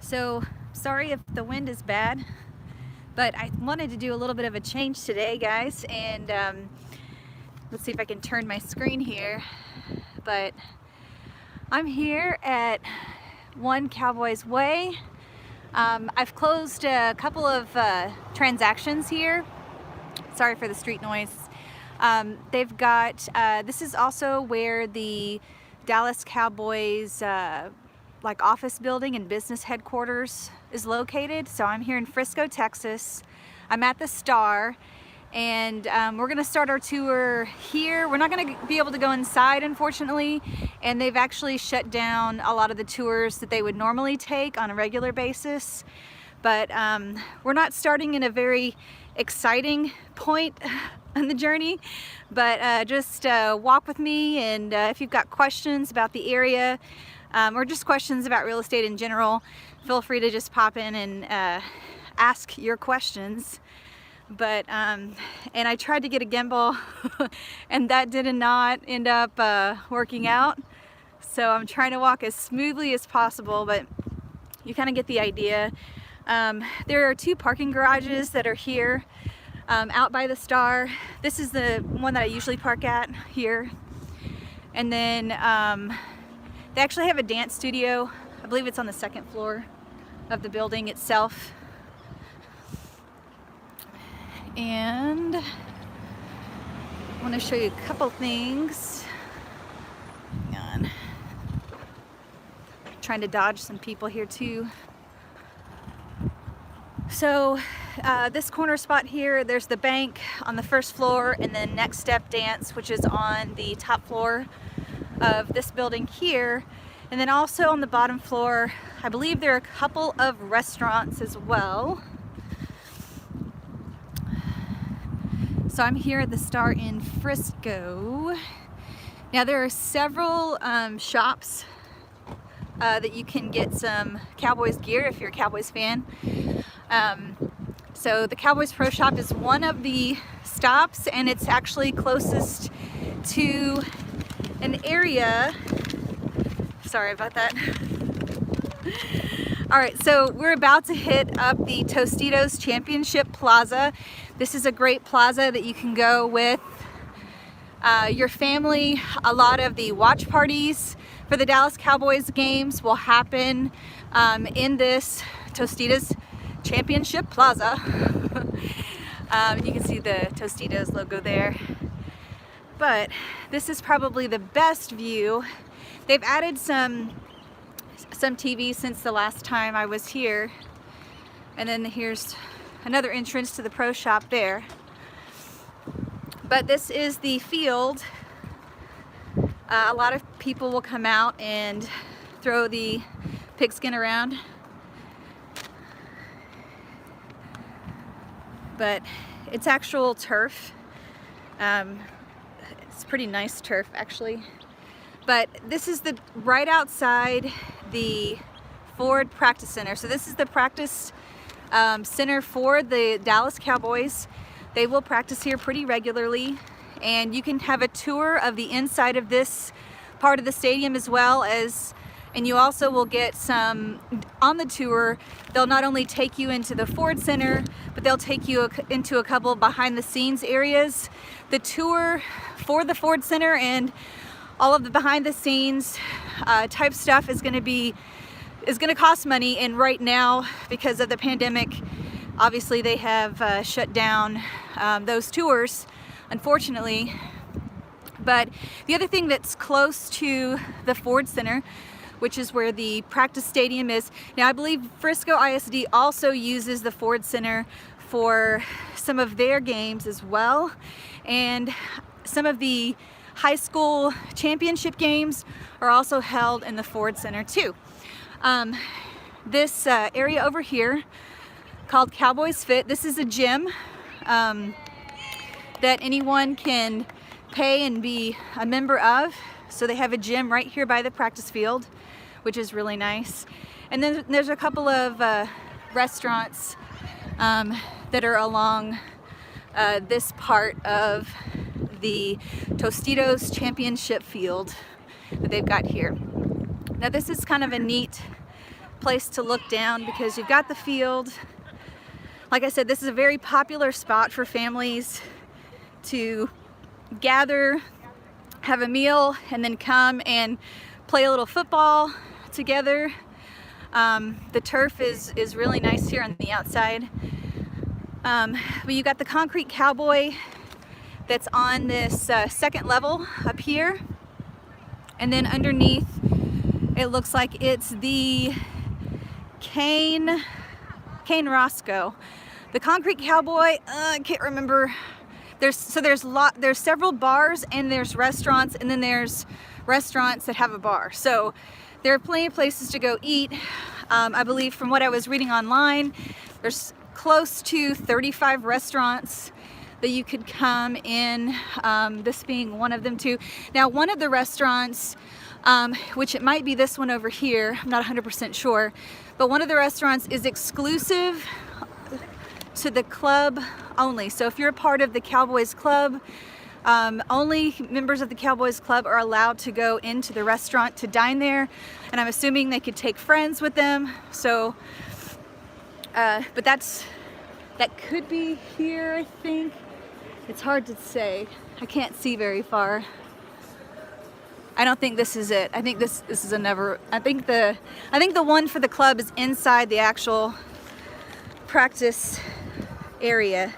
So sorry if the wind is bad, but I wanted to do a little bit of a change today, guys, and let's see if I can turn my screen here. But I'm here at One Cowboys Way. I've closed a couple of transactions here. Sorry for the street noise. They've got, this is also where the Dallas Cowboys like office building and business headquarters is located. So I'm here in Frisco, Texas. I'm at the Star, and we're gonna start our tour here. We're not gonna be able to go inside, unfortunately, and they've actually shut down a lot of the tours that they would normally take on a regular basis. But we're not starting in a very exciting point on the journey, but just walk with me, and if you've got questions about the area or just questions about real estate in general, feel free to just pop in and ask your questions. But and I tried to get a gimbal and that did not end up working out, so I'm trying to walk as smoothly as possible, but you kind of get the idea. There are two parking garages that are here out by the Star. This is the one that I usually park at here, and then they actually have a dance studio. I believe it's on the second floor of the building itself. And I want to show you a couple things. Hang on. Trying to dodge some people here too. So this corner spot here, there's the bank on the first floor, and then Next Step Dance, which is on the top floor of this building here. And then also on the bottom floor, I believe there are a couple of restaurants as well. So I'm here at the Star in Frisco. Now there are several shops that you can get some Cowboys gear if you're a Cowboys fan. So the Cowboys Pro Shop is one of the stops, and it's actually closest to an area. Sorry about that. All right, so we're about to hit up the Tostitos Championship Plaza. This is a great plaza that you can go with your family. A lot of the watch parties for the Dallas Cowboys games will happen in this Tostitos Championship Plaza. You can see the Tostitos logo there. But this is probably the best view. They've added some TV since the last time I was here. And then here's another entrance to the Pro Shop there. But this is the field. A lot of people will come out and throw the pigskin around. But it's actual turf. It's pretty nice turf, actually. But this is the right outside the Ford Practice Center. So this is the practice center for the Dallas Cowboys. They will practice here pretty regularly, and you can have a tour of the inside of this part of the stadium as well as, and you also will get some on the tour. They'll not only take you into the Ford Center, but they'll take you into a couple behind the scenes areas. The tour for the Ford Center and all of the behind the scenes type stuff is going to cost money, and right now, because of the pandemic, obviously they have shut down those tours, unfortunately. But the other thing that's close to the Ford Center, which is where the practice stadium is. Now I believe Frisco ISD also uses the Ford Center for some of their games as well, and some of the high school championship games are also held in the Ford Center too. This area over here called Cowboys Fit, this is a gym that anyone can pay and be a member of. So they have a gym right here by the practice field, which is really nice. And then there's a couple of restaurants that are along this part of the Tostitos Championship field that they've got here. Now this is kind of a neat place to look down because you've got the field. Like I said, this is a very popular spot for families to gather, have a meal, and then come and play a little football together. The turf is really nice here on the outside. But you got the concrete cowboy that's on this second level up here. And then underneath, it looks like it's the Cane Roscoe. The concrete cowboy, I can't remember. There's several bars and there's restaurants, and then there's restaurants that have a bar. So there are plenty of places to go eat. I believe from what I was reading online, there's close to 35 restaurants that you could come in, this being one of them too. Now, one of the restaurants, which it might be this one over here, I'm not 100% sure, but one of the restaurants is exclusive to the club only. So if you're a part of the Cowboys Club, only members of the Cowboys Club are allowed to go into the restaurant to dine there, and I'm assuming they could take friends with them. So, but that could be here, I think. It's hard to say. I can't see very far. I don't think this is it. I think this is another. I think the one for the club is inside the actual practice area,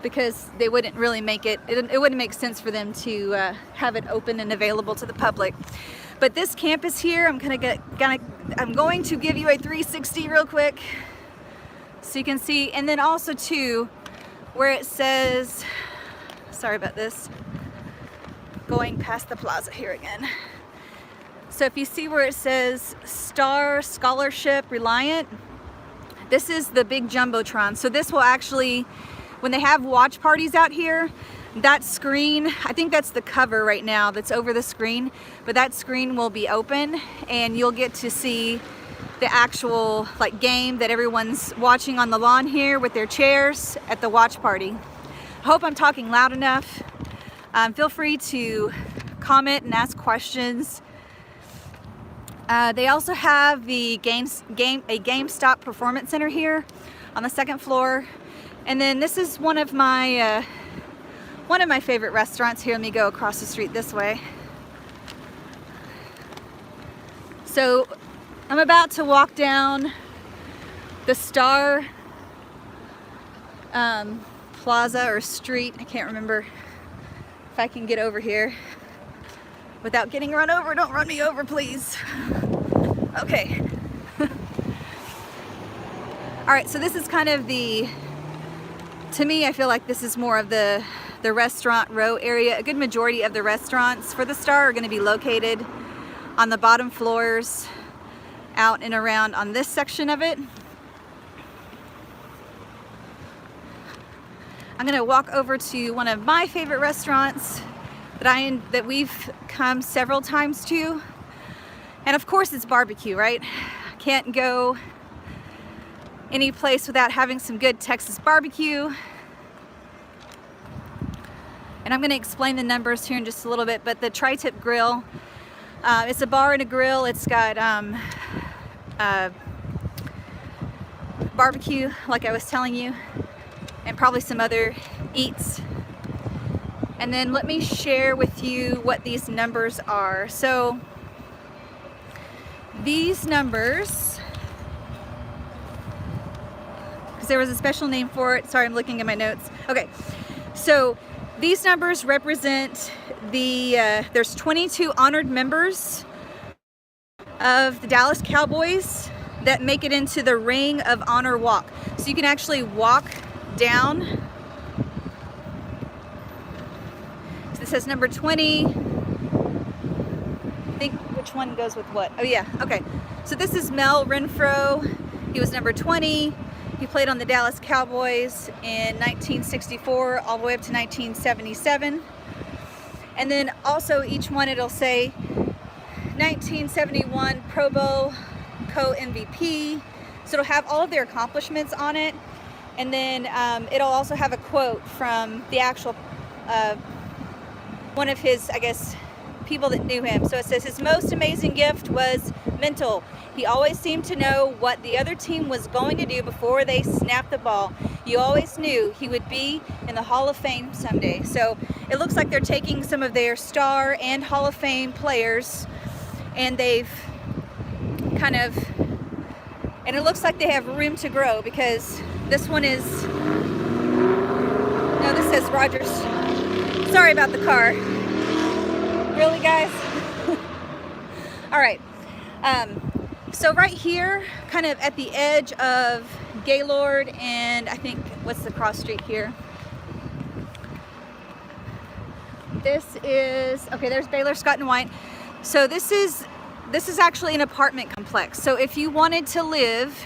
because they wouldn't really make it wouldn't make sense for them to have it open and available to the public. But this campus here, I'm going to give you a 360 real quick so you can see. And then also too, where it says, sorry about this, going past the plaza here again. So if you see where it says Star Scholarship Reliant, this is the big Jumbotron. So this will actually, when they have watch parties out here, that screen, I think that's the cover right now that's over the screen, but that screen will be open and you'll get to see the actual game that everyone's watching on the lawn here with their chairs at the watch party. I hope I'm talking loud enough. Feel free to comment and ask questions. They also have the GameStop Performance Center here on the second floor. And then this is one of my favorite restaurants here. Let me go across the street this way. So I'm about to walk down the Star Plaza or street. I can't remember if I can get over here without getting run over. Don't run me over, please. Okay. All right, so this is kind of to me, I feel like this is more of the restaurant row area. A good majority of the restaurants for the Star are going to be located on the bottom floors, out and around on this section of it. I'm going to walk over to one of my favorite restaurants that we've come several times to, and of course it's barbecue, right? Can't go any place without having some good Texas barbecue. And I'm going to explain the numbers here in just a little bit, but the Tri-Tip Grill, it's a bar and a grill. It's got barbecue, like I was telling you, and probably some other eats. And then let me share with you what these numbers are. So these numbers, because there was a special name for it. Sorry, I'm looking at my notes. Okay, so these numbers represent there's 22 honored members of the Dallas Cowboys that make it into the Ring of Honor walk. So you can actually walk down. So this says number 20. I think which one goes with what? Oh yeah, okay. So this is Mel Renfro. He was number 20. He played on the Dallas Cowboys in 1964 all the way up to 1977. And then also each one it'll say 1971 Pro Bowl co-MVP. So it'll have all of their accomplishments on it. And then it'll also have a quote from the actual, one of his, I guess, people that knew him. So it says his most amazing gift was mental. He always seemed to know what the other team was going to do before they snapped the ball. You always knew he would be in the Hall of Fame someday. So it looks like they're taking some of their star and Hall of Fame players, and they've kind of, and it looks like they have room to grow, because this one is, no, this says Rogers. Sorry about the car. Really, guys? All right. So right here, kind of at the edge of Gaylord and I think, what's the cross street here? This is, okay, there's Baylor, Scott and White. So this is actually an apartment complex. So if you wanted to live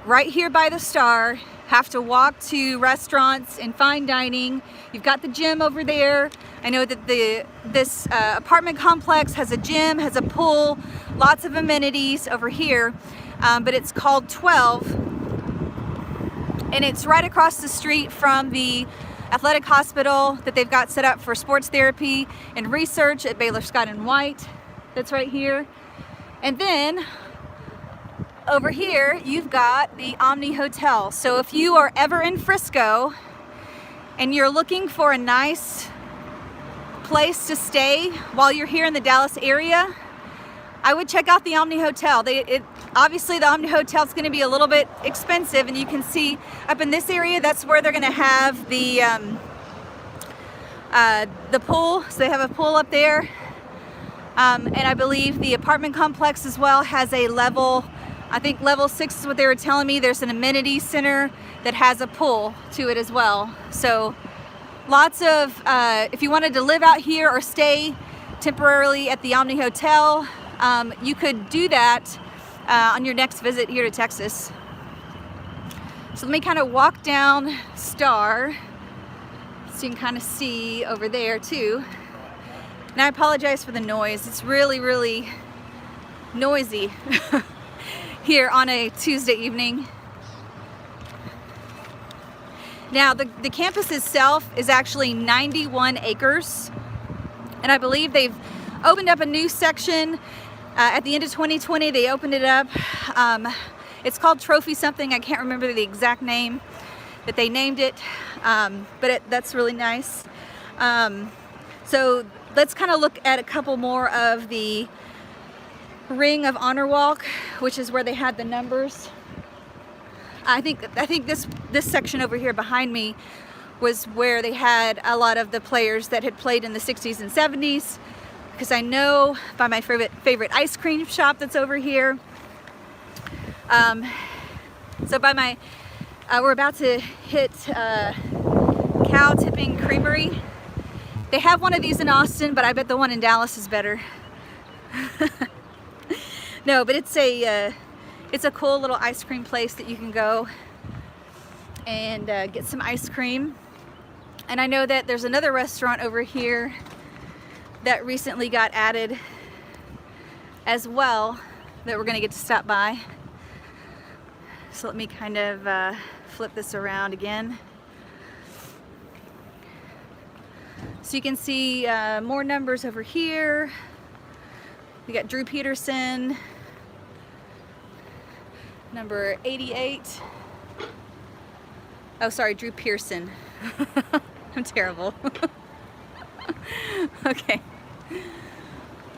right here by the Star, have to walk to restaurants and fine dining. You've got the gym over there. I know that this apartment complex has a gym, has a pool, lots of amenities over here, but it's called 12, and it's right across the street from the athletic hospital that they've got set up for sports therapy and research at Baylor, Scott and White. That's right here. And then over here, you've got the Omni Hotel. So if you are ever in Frisco and you're looking for a nice place to stay while you're here in the Dallas area, I would check out the Omni Hotel. Obviously the Omni Hotel is going to be a little bit expensive, and you can see up in this area, that's where they're going to have the pool. So they have a pool up there, and I believe the apartment complex as well has a level, I think level 6 is what they were telling me. There's an amenity center that has a pool to it as well. So lots of, if you wanted to live out here or stay temporarily at the Omni Hotel, you could do that on your next visit here to Texas. So let me kind of walk down Star so you can kind of see over there too. And I apologize for the noise. It's really, really noisy here on a Tuesday evening. Now the campus itself is actually 91 acres, and I believe they've opened up a new section at the end of 2020. They opened it up. It's called Trophy something. I can't remember the exact name that they named it, but that's really nice. So let's kind of look at a couple more of the Ring of Honor Walk, which is where they had the numbers. I think this section over here behind me was where they had a lot of the players that had played in the 60s and 70s, because I know by my favorite ice cream shop that's over here. So by my, we're about to hit Cow Tipping Creamery. They have one of these in Austin, but I bet the one in Dallas is better. No, but it's a cool little ice cream place that you can go and get some ice cream. And I know that there's another restaurant over here that recently got added as well that we're gonna get to stop by. So let me kind of flip this around again. So you can see more numbers over here. We got Drew Peterson, number 88. Oh, sorry, Drew Pearson. I'm terrible. Okay.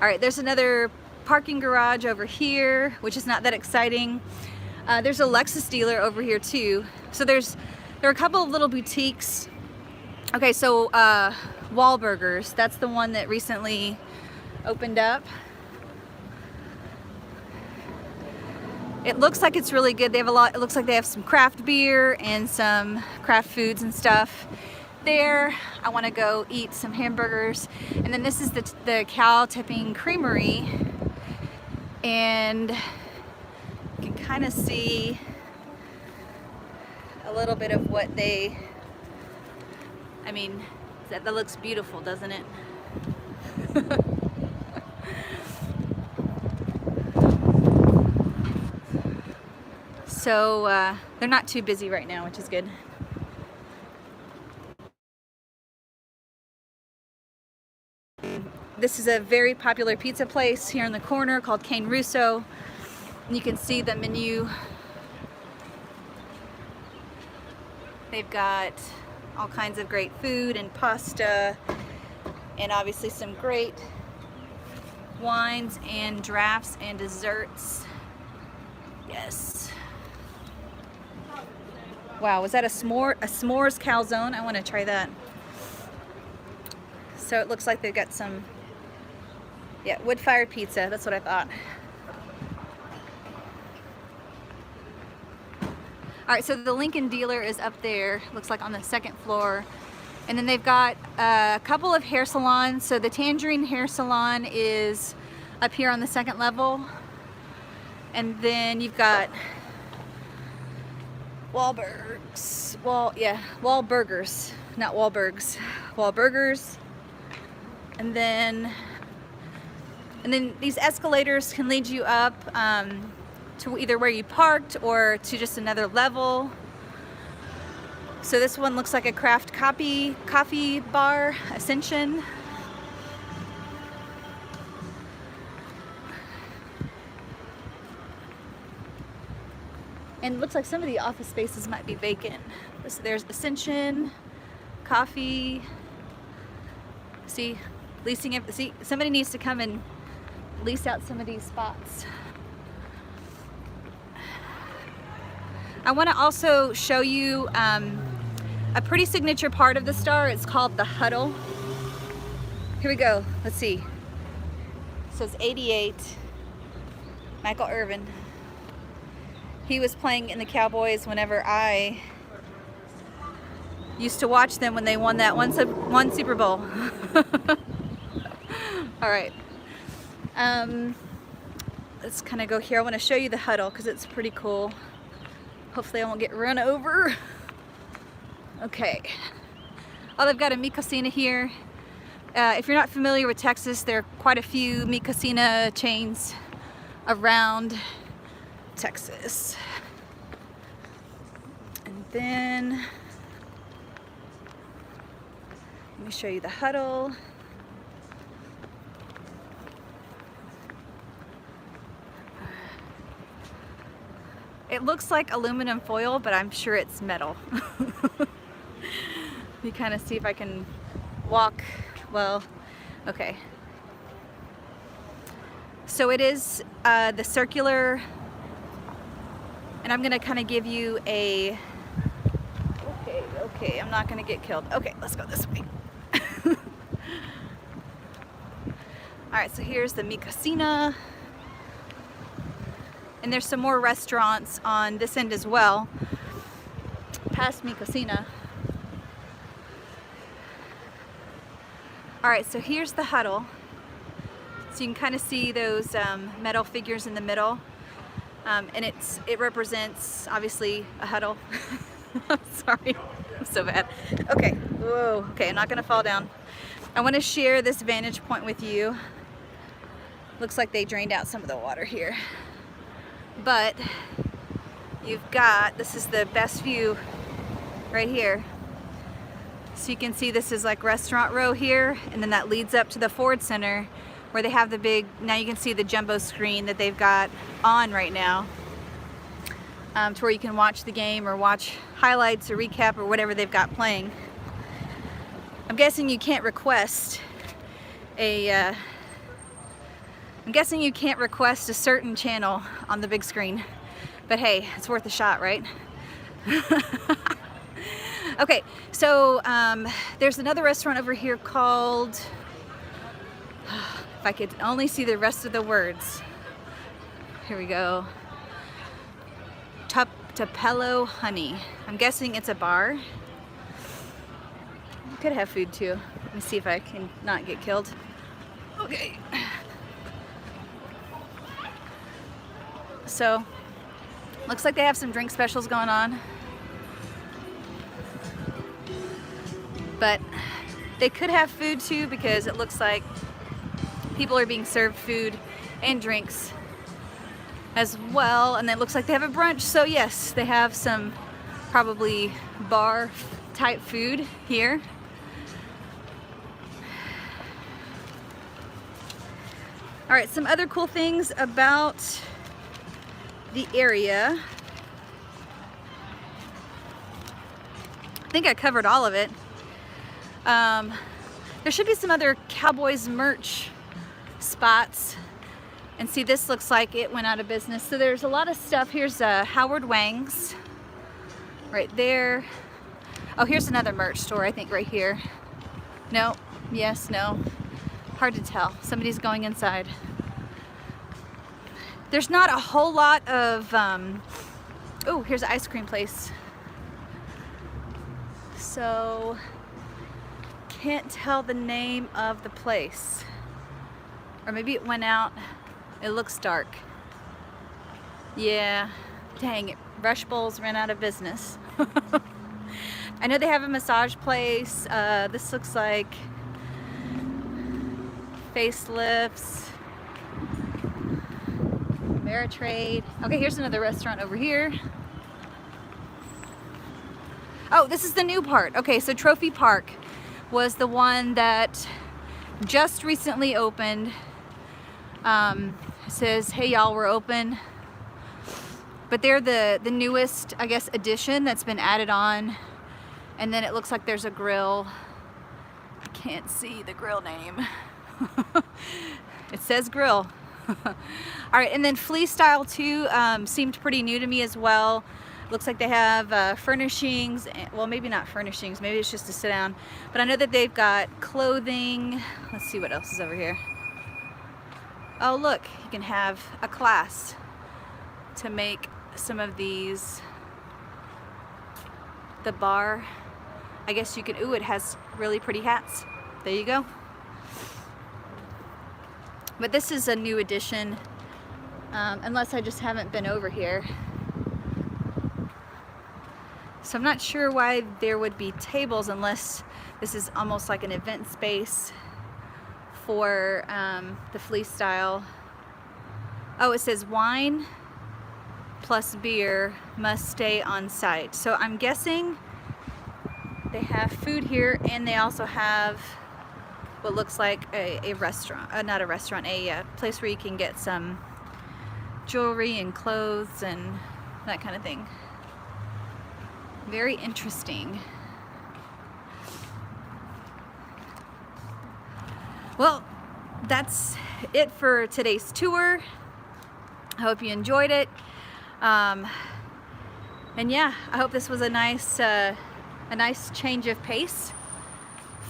All right, there's another parking garage over here, which is not that exciting. There's a Lexus dealer over here too. So there are a couple of little boutiques. Okay, so Wahlburgers, that's the one that recently opened up. It looks like it's really good. They have a lot, it looks like they have some craft beer and some craft foods and stuff there. I want to go eat some hamburgers. And then this is the Cow Tipping Creamery, and you can kind of see a little bit of what they, I mean, that looks beautiful, doesn't it? So they're not too busy right now, which is good. this is a very popular pizza place here in the corner called Cane Russo. And you can see the menu. They've got all kinds of great food and pasta, and obviously some great wines and drafts and desserts. Yes. Wow, was that a s'mores calzone? I want to try that. So it looks like they've got some, yeah, wood-fired pizza. That's what I thought. All right, so the Lincoln dealer is up there, looks like on the second floor. And then they've got a couple of hair salons. So the Tangerine Hair Salon is up here on the second level. And then you've got Wahlburgers, Wahlburgers, not Wahlbergs, Wahlburgers. And then these escalators can lead you up to either where you parked or to just another level. So this one looks like a craft coffee bar, Ascension. And it looks like some of the office spaces might be vacant. So there's Ascension, coffee. See, leasing it. See, somebody needs to come and lease out some of these spots. I want to also show you a pretty signature part of the Star. It's called the Huddle. Here we go. Let's see. So it's 88. Michael Irvin. He was playing in the Cowboys whenever I used to watch them when they won that one Super Bowl. All right. Let's kind of go here. I want to show you the Huddle because it's pretty cool. Hopefully I won't get run over. Okay. Oh, they've got a Mi Cocina here. If you're not familiar with Texas, there are quite a few Mi Cocina chains around Texas. And then let me show you the Huddle. It looks like aluminum foil, but I'm sure it's metal. You kind of see if I can walk. Well, okay. So it is the circular, and I'm gonna kind of give you a, okay, I'm not gonna get killed. Okay, let's go this way. All right, so here's the Mi Cocina. And there's some more restaurants on this end as well, past Mi Cocina. All right, so here's the Huddle. So you can kind of see those metal figures in the middle. And it represents, obviously, a huddle. I'm sorry, I'm so bad. Okay, whoa, okay, I'm not gonna fall down. I wanna share this vantage point with you. Looks like they drained out some of the water here. But you've got, this is the best view right here. So you can see this is like restaurant row here, and then that leads up to the Ford Center where they have the big, now you can see the jumbo screen that they've got on right now, to where you can watch the game or watch highlights or recap or whatever they've got playing. I'm guessing you can't request a certain channel on the big screen, but hey, it's worth a shot, right? Okay, so there's another restaurant over here called, if I could only see the rest of the words. Here we go. Tupelo Honey. I'm guessing it's a bar. Could have food too. Let me see if I can not get killed. Okay. So, looks like they have some drink specials going on. But they could have food too, because it looks like people are being served food and drinks as well. And it looks like they have a brunch. So yes, they have some probably bar type food here. All right, some other cool things about the area. I think I covered all of it. There should be some other Cowboys merch spots. And see, this looks like it went out of business. So there's a lot of stuff. Here's Howard Wang's right there. Oh, here's another merch store, I think, right here. No, yes, no. Hard to tell. Somebody's going inside. There's not a whole lot of, oh, here's an ice cream place. So, can't tell the name of the place. Or maybe it went out. It looks dark. Yeah, dang it. Rush Bowls ran out of business. I know they have a massage place. This looks like facelifts. Ameritrade. Okay, here's another restaurant over here. Oh, this is the new part. Okay, so Trophy Park was the one that just recently opened. It says, hey y'all, we're open. But they're the newest, I guess, addition that's been added on. And then it looks like there's a grill. I can't see the grill name. It says grill. All right, and then Flea Style 2 seemed pretty new to me as well. Looks like they have furnishings, well, maybe not furnishings, maybe it's just to sit down. But I know that they've got clothing. Let's see what else is over here. Oh, look, you can have a class to make some of these. The bar, I guess you could, ooh, it has really pretty hats. There you go. But this is a new addition, unless I just haven't been over here. So I'm not sure why there would be tables unless this is almost like an event space for the Flea Style. Oh, it says wine plus beer must stay on site. So I'm guessing they have food here, and they also have what looks like a restaurant, not a restaurant, a place where you can get some jewelry and clothes and that kind of thing. Very interesting. Well, that's it for today's tour. I hope you enjoyed it. And yeah, I hope this was a nice change of pace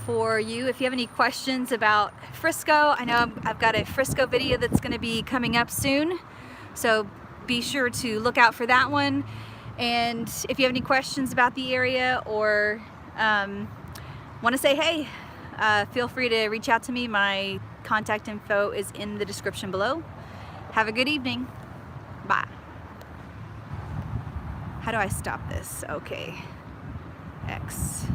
for you. If you have any questions about Frisco, I know I've got a Frisco video that's going to be coming up soon, so be sure to look out for that one. And if you have any questions about the area or want to say hey, feel free to reach out to me. My contact info is in the description below. Have a good evening. Bye. How do I stop this? Okay. X.